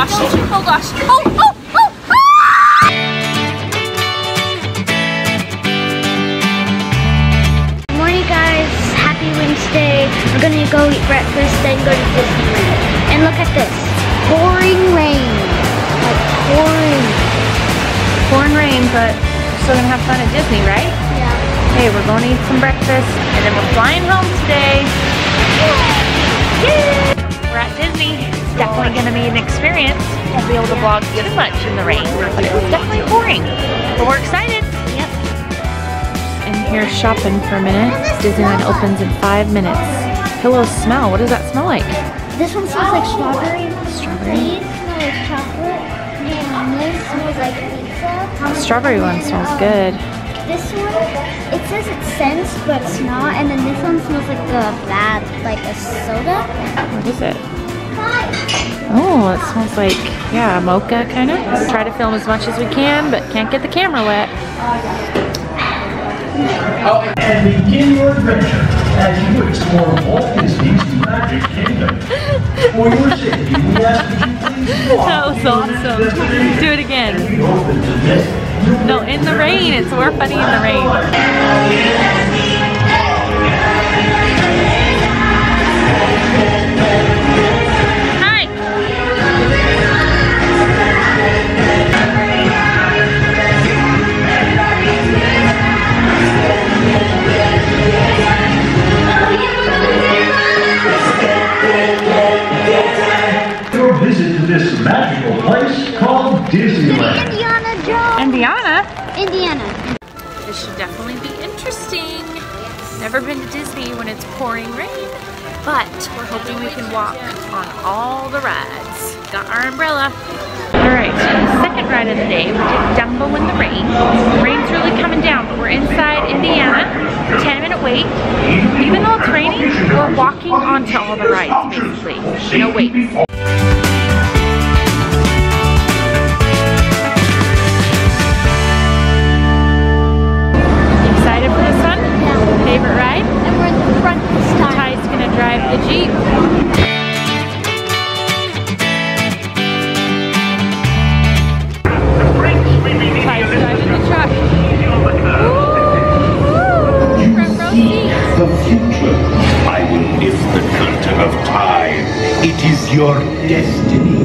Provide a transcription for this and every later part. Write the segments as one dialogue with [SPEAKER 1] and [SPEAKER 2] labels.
[SPEAKER 1] gosh. Oh gosh. Oh, oh, oh, oh!
[SPEAKER 2] Good morning, guys. Happy Wednesday. We're gonna go eat breakfast, then go to Disneyland. And look at this. Pouring rain. Like pouring.
[SPEAKER 1] Pouring rain, but still gonna have fun at Disney, right?
[SPEAKER 2] Yeah.
[SPEAKER 1] Hey, we're going to eat some breakfast, and then we're flying home today. Yay! We're at Disney. It's definitely gonna be an experience. Won't be able to vlog too much in the rain, but it was definitely pouring. But we're excited.
[SPEAKER 2] Yep.
[SPEAKER 1] In here shopping for a minute. Disneyland opens in 5 minutes. Pillows smell. What does that smell like?
[SPEAKER 2] This one smells like strawberry.
[SPEAKER 1] Strawberry?
[SPEAKER 2] These smell like chocolate. And this smells like pizza.
[SPEAKER 1] The strawberry one smells good.
[SPEAKER 2] This one, it says it's scents, but it's not. And then this one smells like a bad, like a soda.
[SPEAKER 1] What is it? Oh, it smells like, yeah, mocha kind of. We try to film as much as we can, but can't get the camera wet.
[SPEAKER 3] And begin your adventure as you explore Walt Disney's Magic Kingdom. For your safety, we ask that you please walk.
[SPEAKER 1] That was awesome. Do it again.
[SPEAKER 3] We open today.
[SPEAKER 1] No, in the rain. It's more funny in the rain. Hi.
[SPEAKER 3] Your visit to this magical place called Disneyland.
[SPEAKER 2] Indiana.
[SPEAKER 1] This should definitely be interesting. Never been to Disney when it's pouring rain, but we're hoping we can walk on all the rides. Got our umbrella. Alright, so the second ride of the day, we did Dumbo in the rain. The rain's really coming down, but we're inside Indiana. 10-minute wait. Even though it's raining, we're walking onto all the rides, basically. No wait. Favorite ride?
[SPEAKER 2] And we're in the front this time.
[SPEAKER 1] Ty's gonna drive the Jeep. Ty's driving the truck. Front row seat.
[SPEAKER 4] The future. I will lift the curtain of time. It is your destiny.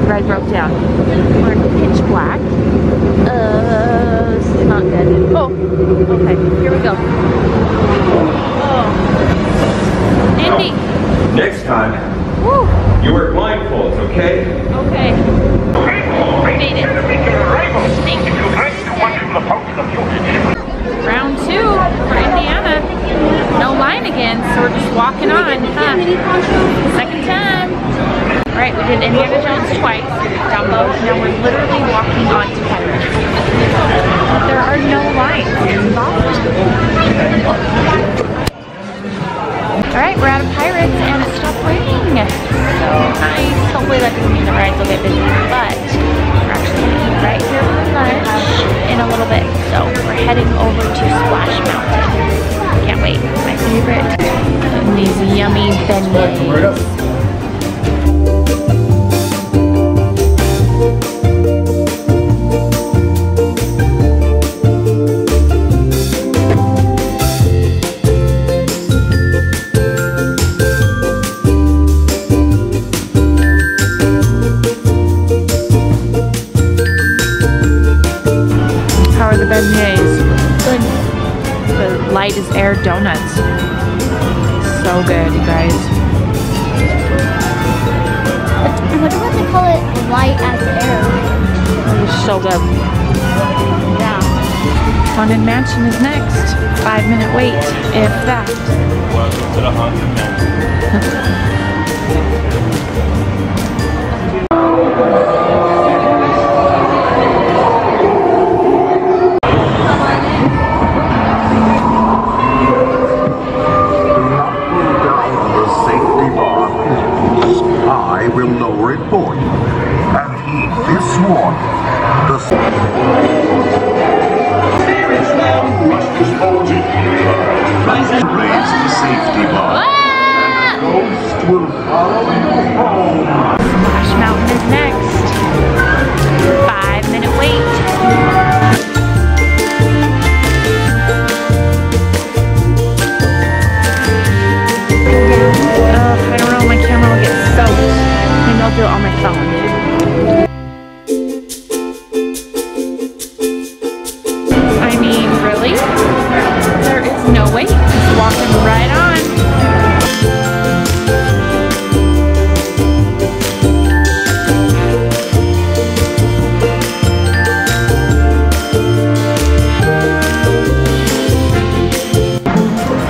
[SPEAKER 1] Ride broke down. We're in pitch black. This is not good. Oh, okay, here we go. Oh. Indy.
[SPEAKER 5] Next time,
[SPEAKER 1] Woo.
[SPEAKER 5] you wear blindfolds, okay?
[SPEAKER 1] Okay. Made it. Round 2 for Indiana. No line again, so we're just walking on, huh? Second time. Alright, we did Indiana Jones twice, Dumbo, now we're literally walking onto Pirates. There are no lines. Alright, we're out of Pirates and it stopped raining. So nice. Hopefully that doesn't mean the rides will get busy, but we're actually going to eat right here for lunch in a little bit. So we're heading over to Splash Mountain. Can't wait. My favorite. These yummy beignets. Beignets. Good. The light is air donuts. so good, you guys.
[SPEAKER 2] I wonder what they call it, light as air.
[SPEAKER 1] It is so good.
[SPEAKER 2] Yeah.
[SPEAKER 1] Haunted Mansion is next. 5-minute wait, if that.
[SPEAKER 5] Welcome to the Haunted Mansion.
[SPEAKER 4] I will lower it for you. And heed this warning. There is now must dispose it. Raise the safety bar. And the ghost will follow you home.
[SPEAKER 1] Splash Mountain is next. 5-minute wait. I don't know, my camera will get soaked. Maybe I'll do it on my phone. I mean, really? There is no way. Just walking right on.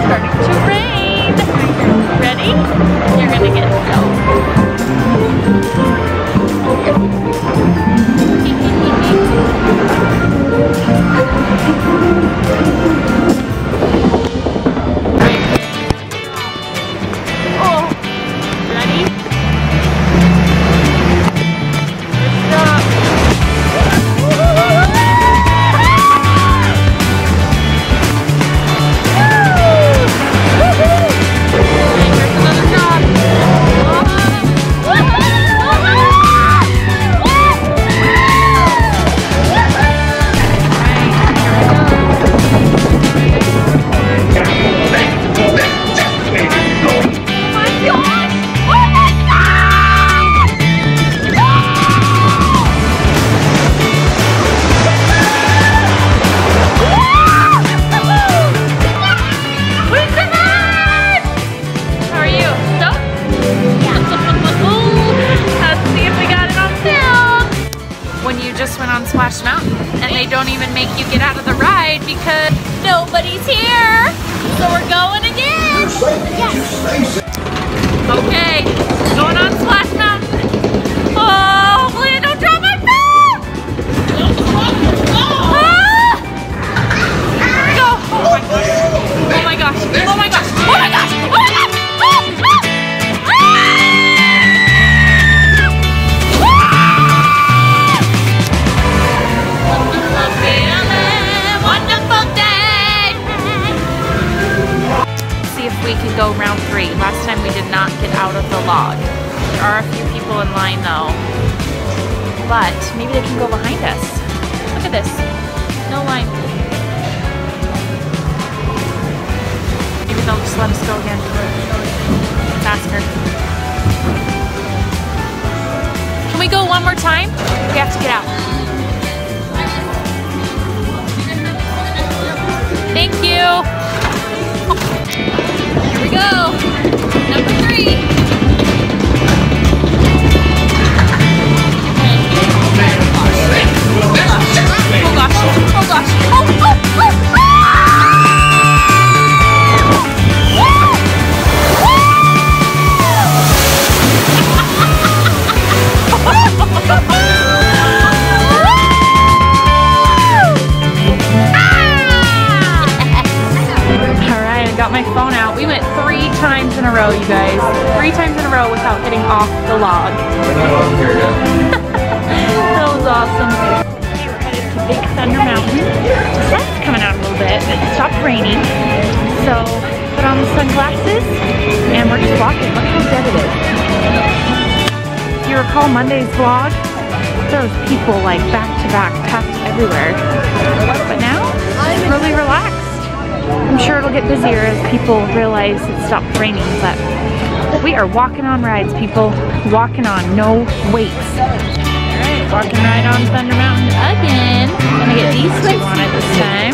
[SPEAKER 1] Starting to rain. Ready? You're gonna get Oh, ready? Stop. Here's another drop. How are you? Stoked? Let's see if we got it on film. When you just went on Splash Mountain and they don't even make you get out of the ride because nobody's here. So we're going again. Yes. Okay, going on Splash Mountain. Oh, hopefully I don't drop my phone. Ah! Here we go. Oh my gosh. Oh my gosh. Oh my gosh. Oh my gosh. Oh my gosh. See if we can go round 3. Last time we did not get out of the log. There are a few people in line though. But maybe they can go behind us. Look at this. No line. Maybe they'll just let us go again. Let's ask her. Can we go one more time? We have to get out. Thank you. Here we go. Number 3. Oh gosh. Oh gosh. Oh. Alright, I got my phone out. We went 3 times in a row, you guys. 3 times in a row without getting off the log. That was awesome. Okay, we're headed to Big Thunder Mountain. The sun's coming out a little bit. It stopped raining. So, put on the sunglasses and we're just walking. Look how dead it is. If you recall Monday's vlog, there was people like back to back, packed everywhere. But now, it's really relaxed. I'm sure it'll get busier as people realize it stopped raining, but we are walking on rides, people. Walking on, no waits. Alright, walking right on Thunder Mountain again. Gonna get these two on it this time.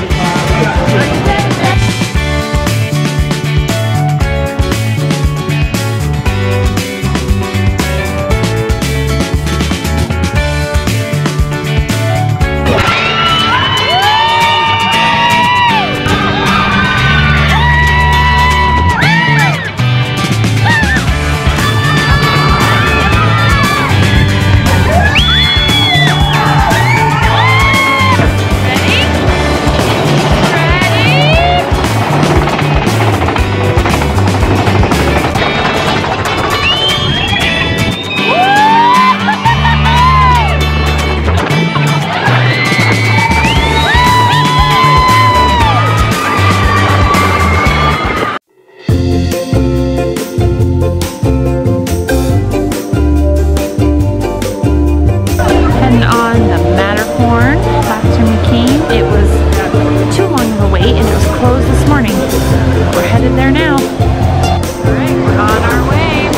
[SPEAKER 1] Alright, we're on our way.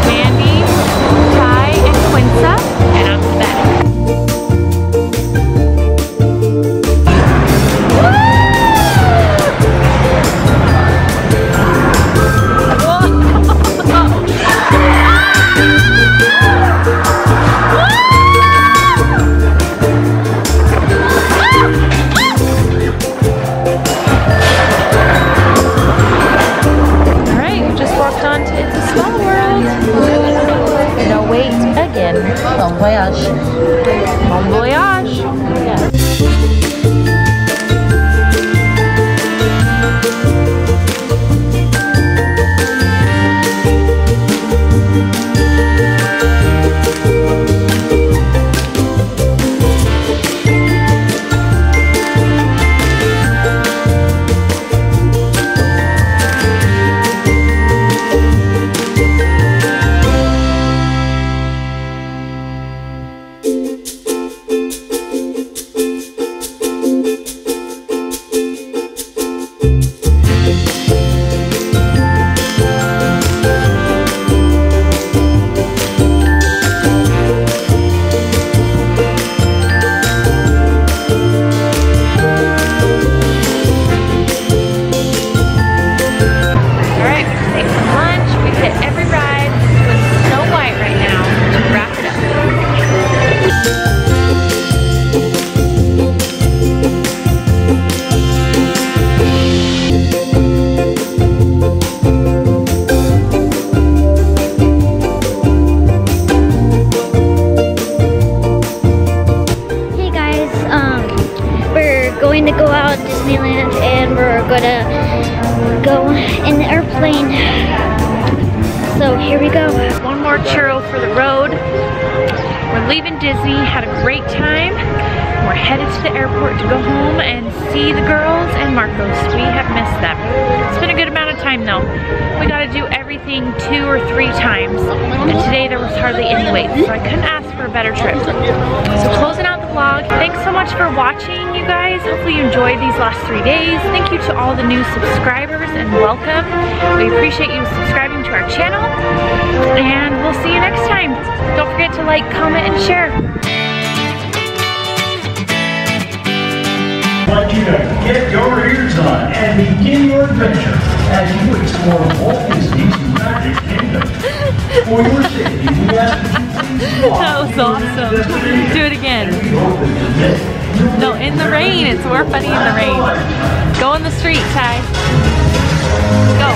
[SPEAKER 1] Mandy, Ty, and Quinza, and I'm the back.
[SPEAKER 6] Bon voyage.
[SPEAKER 1] Bon voyage. Yeah.
[SPEAKER 2] Going to go out to Disneyland, and we're gonna go in the airplane. So here we go.
[SPEAKER 1] One more churro for the road. We're leaving Disney, had a great time. We're headed to the airport to go home and see the girls and Marcos. We have missed them. It's been a good amount of time though. We got to do everything 2 or 3 times, and today there was hardly any wait, so I couldn't ask for a better trip. So closing out the vlog, thanks so much for watching, you guys. Hopefully you enjoyed these last 3 days. Thank you to all the new subscribers and welcome. We appreciate you subscribing to our channel, and we'll see you next time. Don't forget to like, comment, and share.
[SPEAKER 3] Want you to get your ears on and begin your adventure as you explore Walt Disney's Magic Kingdom. For your safety, we ask that you please walk.
[SPEAKER 1] That was awesome. Do it again. No, in the rain. It's more funny in the rain. Go in the street, Ty. Go.